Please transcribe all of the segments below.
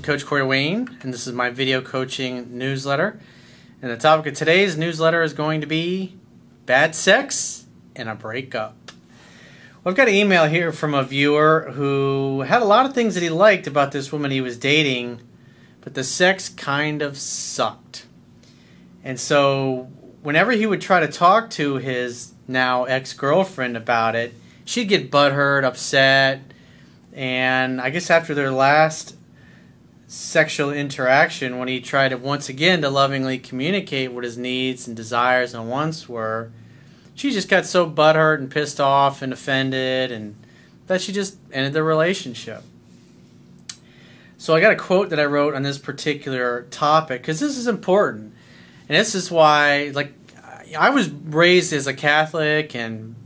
Coach Corey Wayne, and this is my video coaching newsletter. And the topic of today's newsletter is going to be bad sex and a breakup. Well, I've got an email here from a viewer who had a lot of things that he liked about this woman he was dating, but the sex kind of sucked. And so whenever he would try to talk to his now ex-girlfriend about it, she'd get butthurt, upset, and I guess after their last sexual interaction, when he tried to once again to lovingly communicate what his needs and desires and wants were, she just got so butthurt and pissed off and offended, and that she just ended the relationship. So I got a quote that I wrote on this particular topic because this is important, and this is why, like, I was raised as a Catholic, and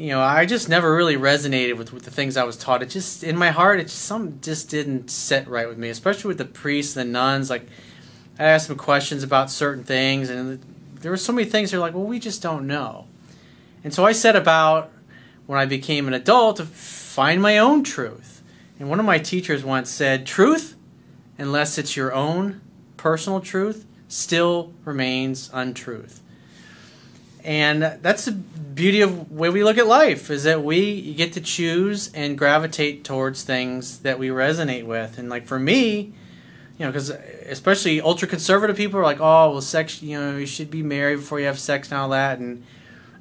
I just never really resonated with the things I was taught. It just, in my heart, something just didn't sit right with me, especially with the priests and the nuns. Like, I asked them questions about certain things, and there were so many things that are like, well, we just don't know. And so I set about, when I became an adult, to find my own truth. And one of my teachers once said, truth, unless it's your own personal truth, still remains untruth. And that's the beauty of the way we look at life, is that you get to choose and gravitate towards things that we resonate with. And like for me, because especially ultra-conservative people are like, oh, well, sex, you should be married before you have sex and all that. And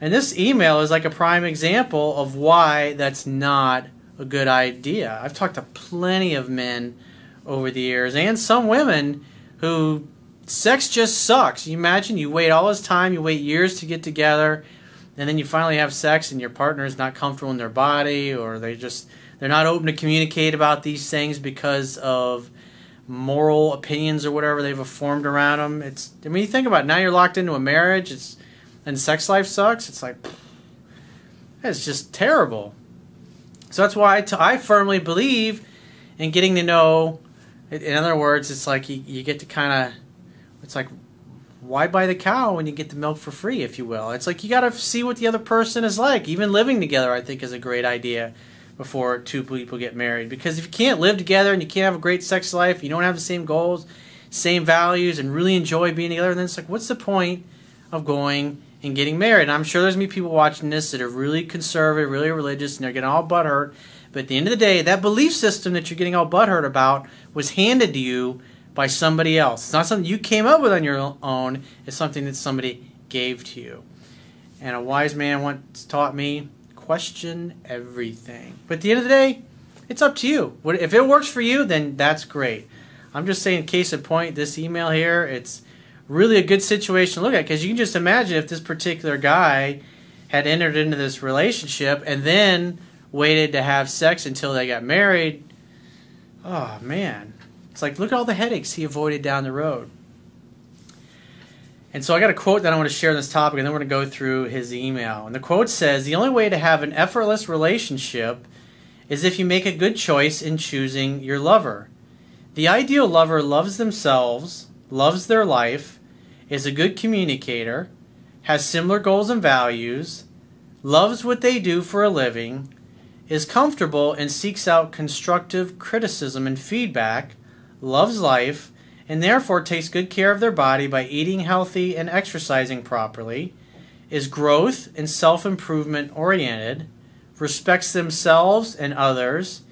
this email is like a prime example of why that's not a good idea. I've talked to plenty of men over the years, and some women, who sex just sucks. You imagine you wait all this time, you wait years to get together, and then you finally have sex and your partner is not comfortable in their body, or they're not open to communicate about these things because of moral opinions or whatever they've formed around them. You think about it, now you're locked into a marriage, and sex life sucks. It's like, it's just terrible. So that's why I firmly believe in getting to know. In other words, it's like you get to kind of, it's like, why buy the cow when you get the milk for free, if you will? It's like you got to see what the other person is like. Even living together, I think, is a great idea before two people get married. Because if you can't live together and you can't have a great sex life, you don't have the same goals, same values, and really enjoy being together, then it's like, what's the point of going and getting married? And I'm sure there's going to be people watching this that are really conservative, really religious, and they're getting all butthurt. But at the end of the day, that belief system that you're getting all butthurt about was handed to you by somebody else. It's not something you came up with on your own. It's something that somebody gave to you. And a wise man once taught me, question everything. But at the end of the day, it's up to you. If it works for you, then that's great. I'm just saying, case in point, this email here, it's really a good situation to look at, because you can just imagine if this particular guy had entered into this relationship and then waited to have sex until they got married. Oh, man. It's like, look at all the headaches he avoided down the road. And so I got a quote that I want to share on this topic, and then we're going to go through his email. And the quote says, the only way to have an effortless relationship is if you make a good choice in choosing your lover. The ideal lover loves themselves, loves their life, is a good communicator, has similar goals and values, loves what they do for a living, is comfortable and seeks out constructive criticism and feedback, loves life, and therefore takes good care of their body by eating healthy and exercising properly, is growth and self-improvement oriented, respects themselves and others,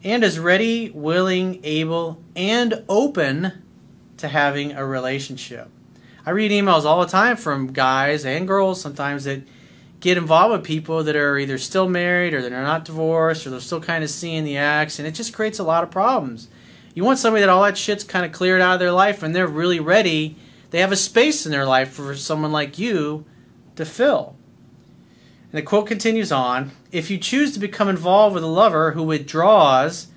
and is ready, willing, able, and open to having a relationship. I read emails all the time from guys and girls sometimes that get involved with people that are either still married, or they're not divorced, or they're still kind of seeing the acts, and it just creates a lot of problems. You want somebody that all that shit's kind of cleared out of their life and they're really ready. They have a space in their life for someone like you to fill. And the quote continues on, if you choose to become involved with a lover who withdraws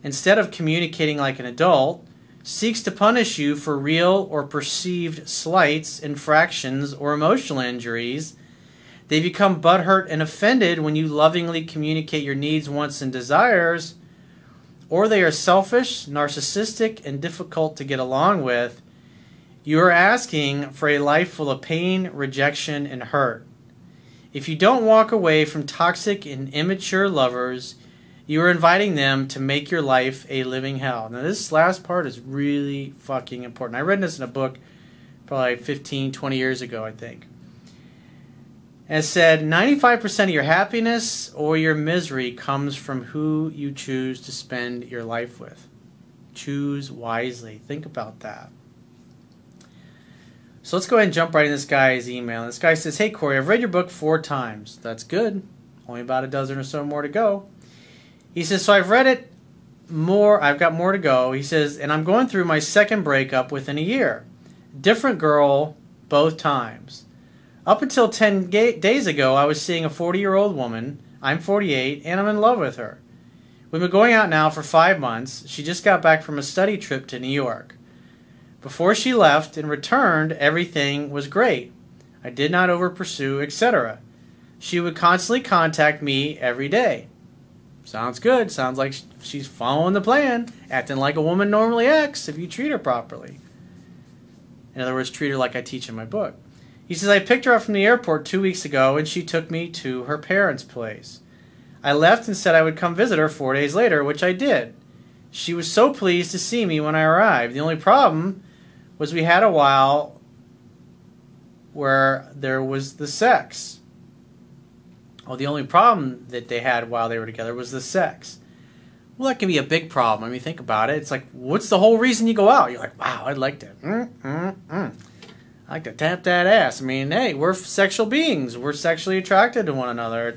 instead of communicating like an adult, seeks to punish you for real or perceived slights, infractions, or emotional injuries, they become butthurt and offended when you lovingly communicate your needs, wants, and desires, or they are selfish, narcissistic, and difficult to get along with, you are asking for a life full of pain, rejection, and hurt. If you don't walk away from toxic and immature lovers, You are inviting them to make your life a living hell. Now, this last part is really fucking important. I read this in a book probably 15, 20 years ago, I think. And it said, 95% of your happiness or your misery comes from who you choose to spend your life with. Choose wisely. Think about that. So let's go ahead and jump right in this guy's email. This guy says, "Hey Corey, I've read your book 4 times. That's good. Only about a dozen or so more to go." He says, "So I've read it more. I've got more to go." He says, "And I'm going through my second breakup within a year. Different girl both times. Up until 10 days ago, I was seeing a 40-year-old woman. I'm 48, and I'm in love with her. We've been going out now for 5 months. She just got back from a study trip to New York. Before she left and returned, everything was great. I did not over-pursue, etc. She would constantly contact me every day." Sounds good. Sounds like she's following the plan, acting like a woman normally acts if you treat her properly. In other words, treat her like I teach in my book. He says, "I picked her up from the airport 2 weeks ago, and she took me to her parents' place. I left and said I would come visit her 4 days later, which I did. She was so pleased to see me when I arrived. The only problem was we had a while where there was the sex." Oh, the only problem that they had while they were together was the sex. Well, that can be a big problem. I mean, think about it. It's like, what's the whole reason you go out? You're like, wow, I'd like to, I like to tap that ass. I mean, hey, we're sexual beings. We're sexually attracted to one another.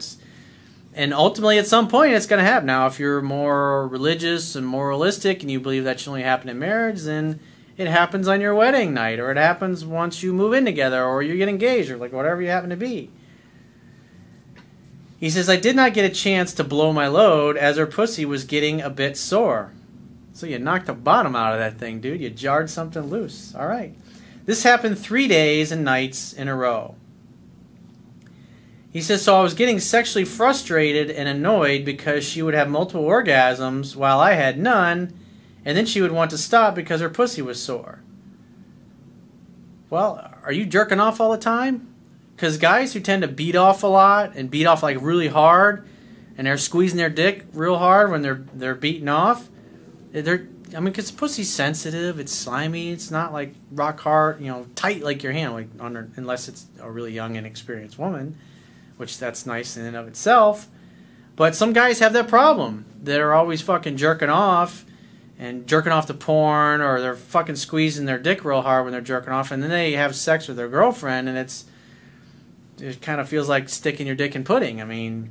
And ultimately, at some point, it's going to happen. Now, if you're more religious and moralistic and you believe that should only happen in marriage, then it happens on your wedding night, or it happens once you move in together, or you get engaged, or like whatever you happen to be. He says, "I did not get a chance to blow my load as her pussy was getting a bit sore." So you knocked the bottom out of that thing, dude. You jarred something loose. All right. "This happened 3 days and nights in a row." He says, "So I was getting sexually frustrated and annoyed because she would have multiple orgasms while I had none, and then she would want to stop because her pussy was sore." Well, are you jerking off all the time? Because guys who tend to beat off a lot and beat off like really hard, and they're squeezing their dick real hard when they're beating off, because pussy's sensitive, it's slimy, it's not like rock hard, tight like your hand, like unless it's a really young inexperienced woman, which that's nice in and of itself. But some guys have that problem. They're always fucking jerking off and jerking off to porn, or they're fucking squeezing their dick real hard when they're jerking off, and then they have sex with their girlfriend, and it kind of feels like sticking your dick in pudding. I mean,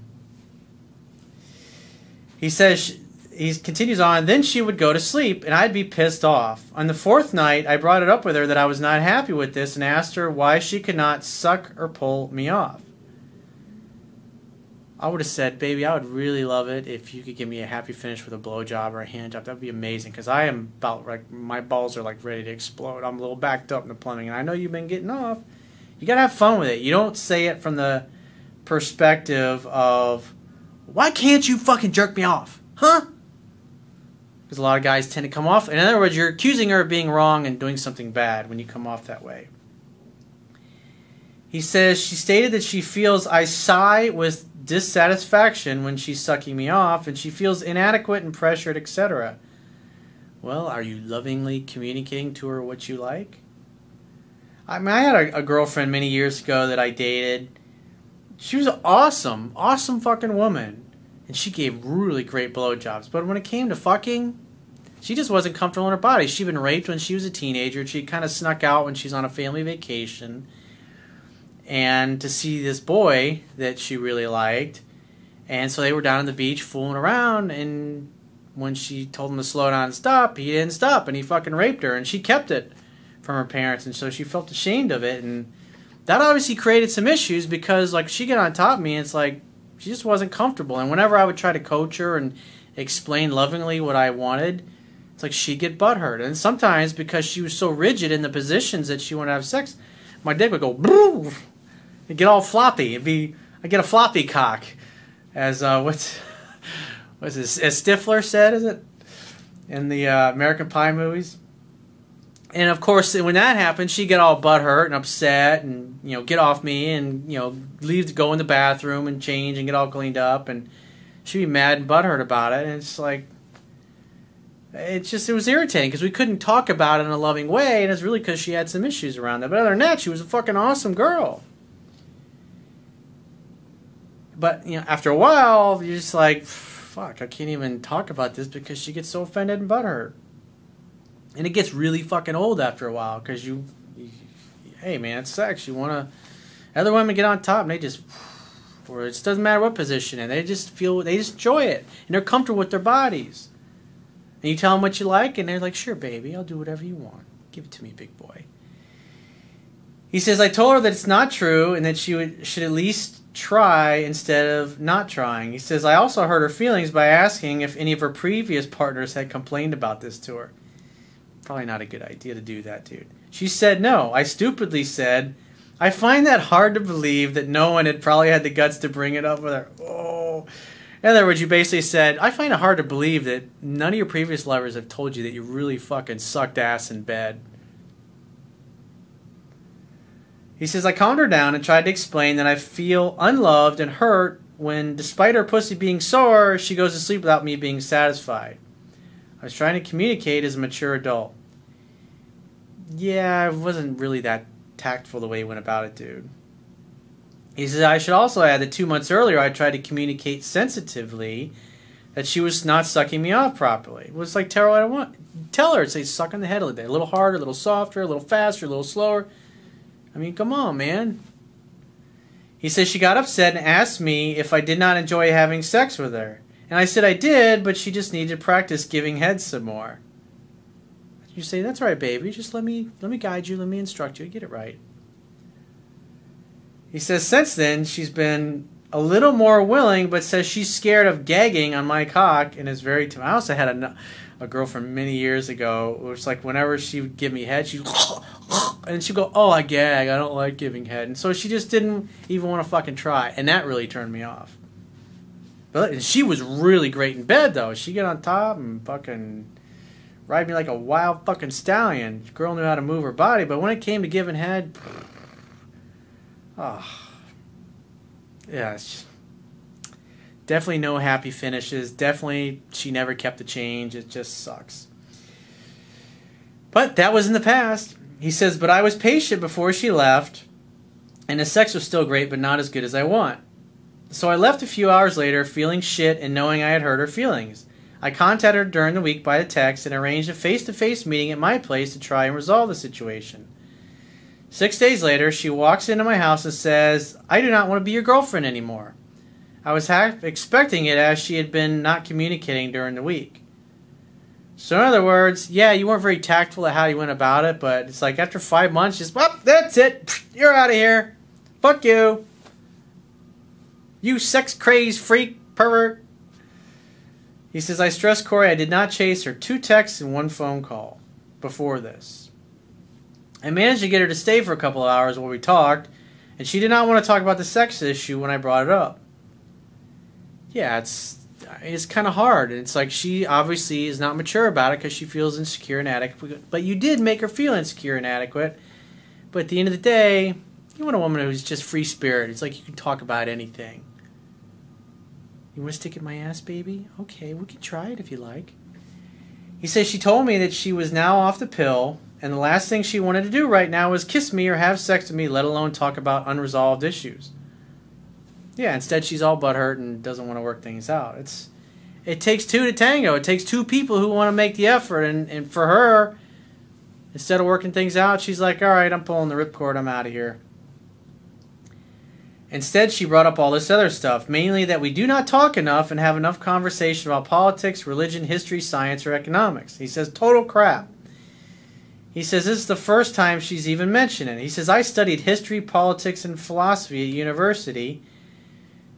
he says, he continues on, "Then she would go to sleep, and I'd be pissed off. On the 4th night, I brought it up with her that I was not happy with this and asked her why she could not suck or pull me off. I would have said, baby, I would really love it if you could give me a happy finish with a blowjob or a hand job. That would be amazing, because I am about, like, my balls are like ready to explode. I'm a little backed up in the plumbing, and I know you've been getting off. You got to have fun with it. You don't say it from the perspective of, why can't you fucking jerk me off? Huh? Because a lot of guys tend to come off. In other words, you're accusing her of being wrong and doing something bad when you come off that way. He says, she stated that she feels I sigh with dissatisfaction when she's sucking me off, and she feels inadequate and pressured, etc. Well, are you lovingly communicating to her what you like? I mean, I had a girlfriend many years ago that I dated. She was an awesome fucking woman. And she gave really great blowjobs. But when it came to fucking, she just wasn't comfortable in her body. She'd been raped when she was a teenager. She kind of snuck out when she's on a family vacation. And to see this boy that she really liked. And so they were down on the beach fooling around. And when she told him to slow down and stop, he didn't stop. And he fucking raped her. And she kept it from her parents, and so she felt ashamed of it, and that obviously created some issues, because like she got on top of me, and it's like she just wasn't comfortable, and whenever I would try to coach her and explain lovingly what I wanted, it's like she'd get butthurt. And sometimes because she was so rigid in the positions that she wanted to have sex, my dick would go it'd get all floppy. I get a floppy cock, as what's this, as Stifler said, is it, in the American Pie movies? And of course, when that happened, she'd get all butthurt and upset, and get off me, and leave to go in the bathroom and change and get all cleaned up, and she'd be mad and butthurt about it, and it's like, it was irritating because we couldn't talk about it in a loving way, and it's really because she had some issues around that. But other than that, she was a fucking awesome girl. But, you know, after a while, you're just like, fuck, I can't even talk about this because she gets so offended and butthurt. And it gets really fucking old after a while because hey man, it's sex. You want to, other women get on top and they just, or it doesn't matter what position, and they just enjoy it. And they're comfortable with their bodies. And you tell them what you like, and they're like, sure, baby, I'll do whatever you want. Give it to me, big boy. He says, I told her that it's not true and that she should at least try instead of not trying. He says, I also hurt her feelings by asking if any of her previous partners had complained about this to her. Probably not a good idea to do that, dude. She said no. I stupidly said, I find that hard to believe that no one had probably had the guts to bring it up with her. Oh. In other words, you basically said, I find it hard to believe that none of your previous lovers have told you that you really fucking sucked ass in bed. He says, I calmed her down and tried to explain that I feel unloved and hurt when, despite her pussy being sore, she goes to sleep without me being satisfied. I was trying to communicate as a mature adult. Yeah, I wasn't really that tactful the way he went about it, dude. He says, I should also add that 2 months earlier I tried to communicate sensitively that she was not sucking me off properly. It was like, tell her what I want. Tell her, say, suck on the head a little harder, a little softer, a little faster, a little slower. I mean, come on, man. He says she got upset and asked me if I did not enjoy having sex with her. And I said I did, but she just needed to practice giving head some more. You say, that's right, baby. Just let me guide you, let me instruct you, get it right. He says since then she's been a little more willing, but says she's scared of gagging on my cock and is very timid. I also had a girlfriend many years ago. It was like whenever she would give me head, she'd and she'd go, oh, I gag. I don't like giving head. And so she just didn't even want to fucking try. And that really turned me off. But she was really great in bed, though. She'd get on top and fucking ride me like a wild fucking stallion. The girl knew how to move her body. But when it came to giving head, oh, yeah, definitely no happy finishes. Definitely she never kept the change. It just sucks. But that was in the past. He says, but I was patient before she left, and the sex was still great, but not as good as I want. So I left a few hours later feeling shit and knowing I had hurt her feelings. I contacted her during the week by the text and arranged a face-to-face meeting at my place to try and resolve the situation. 6 days later, she walks into my house and says, I do not want to be your girlfriend anymore. I was half expecting it as she had been not communicating during the week. So in other words, yeah, you weren't very tactful at how you went about it, but it's like after 5 months, just, well, that's it. You're out of here. Fuck you. You sex-crazed freak, pervert. He says, I stress Corey I did not chase her 2 texts and 1 phone call before this. I managed to get her to stay for a couple of hours while we talked, and she did not want to talk about the sex issue when I brought it up. Yeah, it's kind of hard. It's like she obviously is not mature about it because she feels insecure and inadequate. But you did make her feel insecure and inadequate. But at the end of the day, you want a woman who's just free spirit. It's like you can talk about anything. You want to stick it in my ass, baby? Okay, we can try it if you like. He says she told me that she was now off the pill, and the last thing she wanted to do right now was kiss me or have sex with me, let alone talk about unresolved issues. Yeah, instead she's all butthurt and doesn't want to work things out. It takes 2 to tango. It takes 2 people who want to make the effort, and for her, instead of working things out, she's like, all right, I'm pulling the ripcord, I'm out of here. Instead, she brought up all this other stuff, mainly that we do not talk enough and have enough conversation about politics, religion, history, science, or economics. He says, total crap. He says, this is the first time she's even mentioned it. He says, I studied history, politics, and philosophy at university.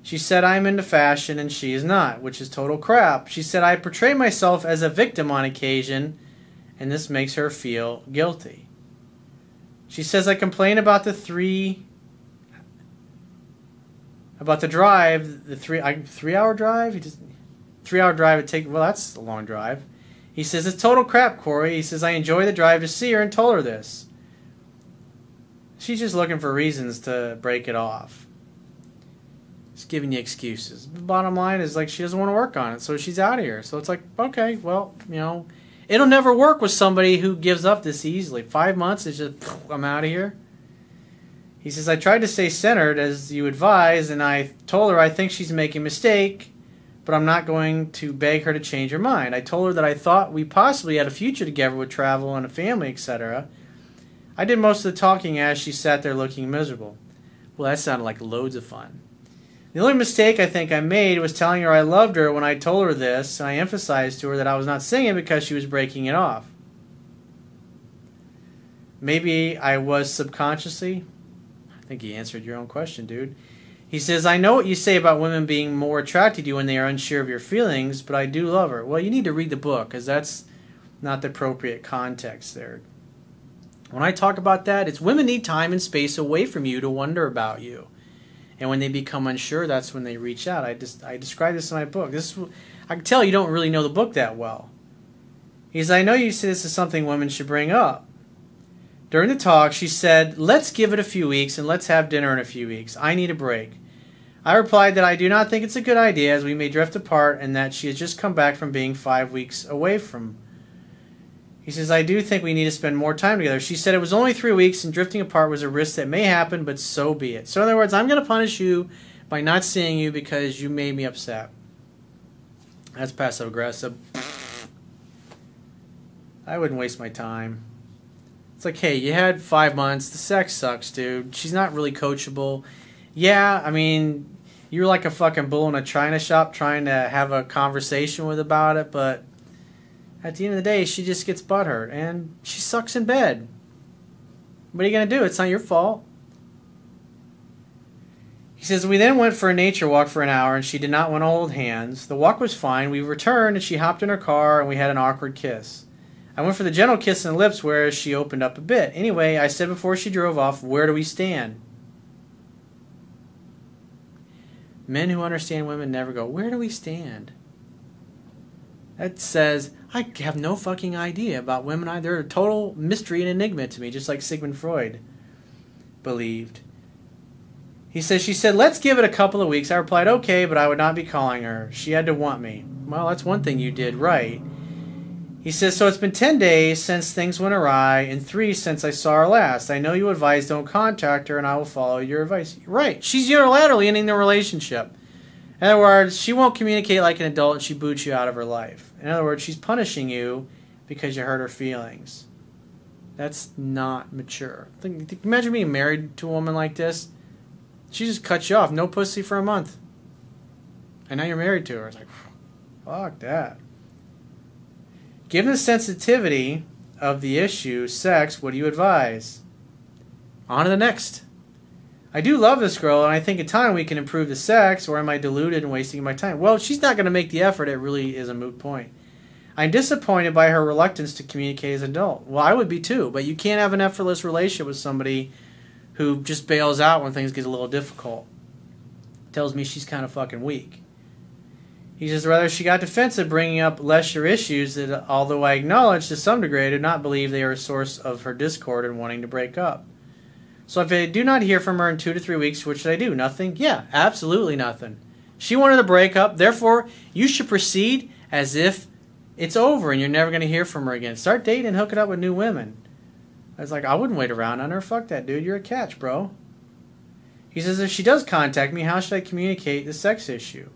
She said I'm into fashion and she is not, which is total crap. She said I portray myself as a victim on occasion, and this makes her feel guilty. She says I complain about the 3-hour drive. 3-hour drive it take. Well, that's a long drive. He says it's total crap, Corey. He says I enjoy the drive to see her and told her this. She's just looking for reasons to break it off. Just giving you excuses. The bottom line is, like, she doesn't want to work on it, so she's out of here. So it's like, okay, well, you know, it'll never work with somebody who gives up this easily. 5 months is just, I'm out of here. He says, I tried to stay centered as you advised, and I told her I think she's making a mistake, but I'm not going to beg her to change her mind. I told her that I thought we possibly had a future together with travel and a family, etc. I did most of the talking as she sat there looking miserable. Well, that sounded like loads of fun. The only mistake I think I made was telling her I loved her when I told her this, and I emphasized to her that I was not saying it because she was breaking it off. Maybe I was subconsciously. I think you answered your own question, dude. He says, I know what you say about women being more attracted to you when they are unsure of your feelings, but I do love her. Well, you need to read the book, because that's not the appropriate context there. When I talk about that, it's women need time and space away from you to wonder about you. And when they become unsure, that's when they reach out. I describe this in my book. I can tell you don't really know the book that well. He says, I know you say this is something women should bring up. During the talk, she said, let's give it a few weeks and let's have dinner in a few weeks. I need a break. I replied that I do not think it's a good idea as we may drift apart and that she has just come back from being 5 weeks away from. He says, I do think we need to spend more time together. She said it was only 3 weeks and drifting apart was a risk that may happen, but so be it. So in other words, I'm going to punish you by not seeing you because you made me upset. That's passive aggressive. I wouldn't waste my time. It's like, hey, you had 5 months. The sex sucks, dude. She's not really coachable. Yeah, I mean, you're like a fucking bull in a china shop trying to have a conversation with about it, but at the end of the day, she just gets butthurt, and she sucks in bed. What are you going to do? It's not your fault. He says, we then went for a nature walk for an hour, and she did not want to hold hands. The walk was fine. We returned, and she hopped in her car, and we had an awkward kiss. I went for the gentle kiss on the lips where she opened up a bit. Anyway, I said before she drove off, where do we stand? Men who understand women never go, where do we stand? That says, I have no fucking idea about women. They're a total mystery and enigma to me, just like Sigmund Freud believed. He says, she said, let's give it a couple of weeks. I replied, okay, but I would not be calling her. She had to want me. Well, that's one thing you did right. He says, so it's been 10 days since things went awry and 3 since I saw her last. I know you advised don't contact her and I will follow your advice. Right. She's unilaterally ending the relationship. In other words, she won't communicate like an adult and she boots you out of her life. In other words, she's punishing you because you hurt her feelings. That's not mature. Imagine being married to a woman like this. She just cuts you off. No pussy for a month. And now you're married to her. It's like, fuck that. Given the sensitivity of the issue, sex, what do you advise? On to the next. I do love this girl, and I think in time we can improve the sex, or am I deluded and wasting my time? Well, if she's not going to make the effort, it really is a moot point. I'm disappointed by her reluctance to communicate as an adult. Well, I would be too, but you can't have an effortless relationship with somebody who just bails out when things get a little difficult. Tells me she's kind of fucking weak. He says, rather, she got defensive, bringing up lesser issues that, although I acknowledge to some degree, I do not believe they are a source of her discord and wanting to break up. So if I do not hear from her in 2 to 3 weeks, what should I do? Nothing? Yeah, absolutely nothing. She wanted to break up, therefore, you should proceed as if it's over and you're never going to hear from her again. Start dating and hook it up with new women. I was like, I wouldn't wait around on her. Fuck that, dude. You're a catch, bro. He says, if she does contact me, how should I communicate the sex issue?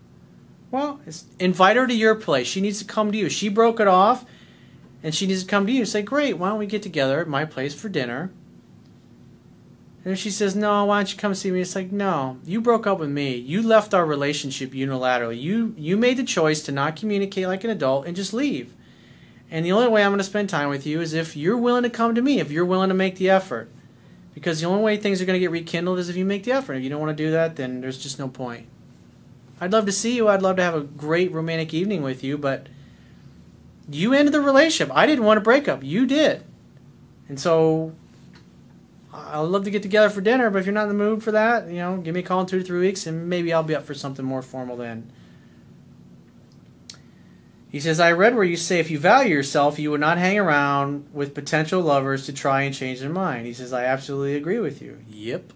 Well, invite her to your place. She needs to come to you. She broke it off, and she needs to come to you. Say, great, why don't we get together at my place for dinner? And if she says, no, why don't you come see me? It's like, no, you broke up with me. You left our relationship unilaterally. You made the choice to not communicate like an adult and just leave. And the only way I'm going to spend time with you is if you're willing to come to me, if you're willing to make the effort. Because the only way things are going to get rekindled is if you make the effort. If you don't want to do that, then there's just no point. I'd love to see you. I'd love to have a great romantic evening with you, but you ended the relationship. I didn't want to break up. You did. And so I'd love to get together for dinner, but if you're not in the mood for that, you know, give me a call in 2 to 3 weeks, and maybe I'll be up for something more formal then. He says, I read where you say if you value yourself, you would not hang around with potential lovers to try and change their mind. He says, I absolutely agree with you. Yep.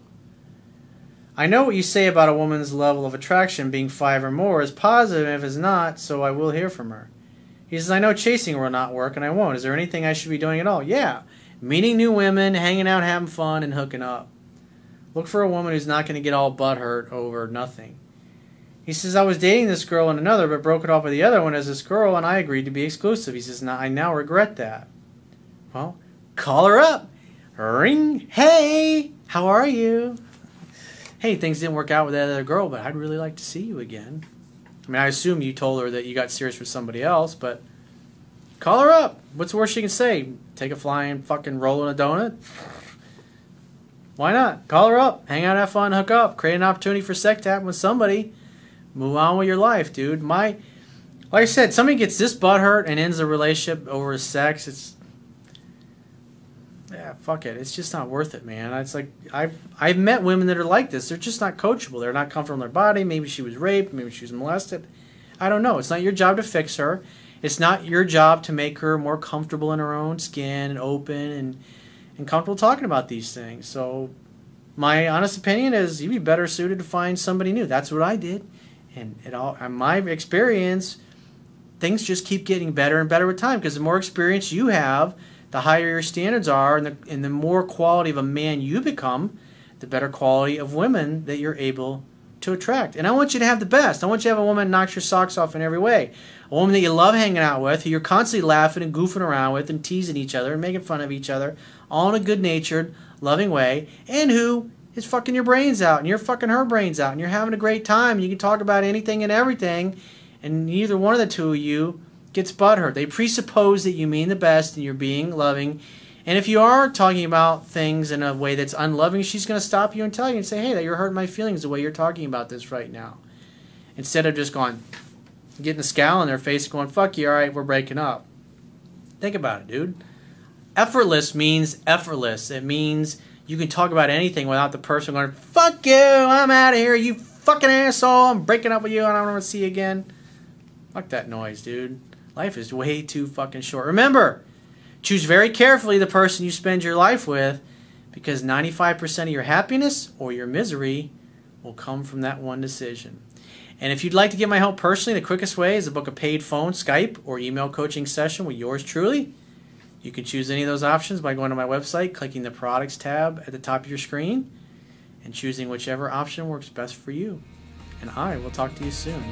I know what you say about a woman's level of attraction being 5 or more is positive if it's not, so I will hear from her. He says, I know chasing will not work, and I won't. Is there anything I should be doing at all? Yeah. Meeting new women, hanging out, having fun, and hooking up. Look for a woman who's not going to get all butthurt over nothing. He says, I was dating this girl and another, but broke it off with the other one as this girl, and I agreed to be exclusive. He says, I now regret that. Well, call her up. Ring. Hey, how are you? Hey, things didn't work out with that other girl, but I'd really like to see you again. I mean, I assume you told her that you got serious with somebody else, but call her up. What's the worst she can say? Take a flying fucking roll in a donut? Why not? Call her up. Hang out, have fun, hook up. Create an opportunity for sex to happen with somebody. Move on with your life, dude. Like I said, somebody gets this butthurt and ends the relationship over sex. Yeah, fuck it. It's just not worth it, man. It's like I've met women that are like this. They're just not coachable. They're not comfortable in their body. Maybe she was raped. Maybe she was molested. I don't know. It's not your job to fix her. It's not your job to make her more comfortable in her own skin and open and comfortable talking about these things. So my honest opinion is you'd be better suited to find somebody new. That's what I did. And in my experience, things just keep getting better and better with time, because the more experience you have, the higher your standards are, and the more quality of a man you become, the better quality of women that you're able to attract. And I want you to have the best. I want you to have a woman that knocks your socks off in every way. A woman that you love hanging out with, who you're constantly laughing and goofing around with and teasing each other and making fun of each other, all in a good-natured, loving way, and who is fucking your brains out, and you're fucking her brains out, and you're having a great time, and you can talk about anything and everything, and neither one of the two of you gets butthurt. They presuppose that you mean the best and you're being loving. And if you are talking about things in a way that's unloving, she's going to stop you and tell you and say, hey, that you're hurting my feelings the way you're talking about this right now. Instead of just getting a scowl on their face going, fuck you, all right, we're breaking up. Think about it, dude. Effortless means effortless. It means you can talk about anything without the person going, fuck you, I'm out of here, you fucking asshole, I'm breaking up with you, I don't want to see you again. Fuck that noise, dude. Life is way too fucking short. Remember, choose very carefully the person you spend your life with, because 95% of your happiness or your misery will come from that one decision. And if you'd like to get my help personally, the quickest way is to book a paid phone, Skype, or email coaching session with yours truly. You can choose any of those options by going to my website, clicking the Products tab at the top of your screen, and choosing whichever option works best for you. And I will talk to you soon.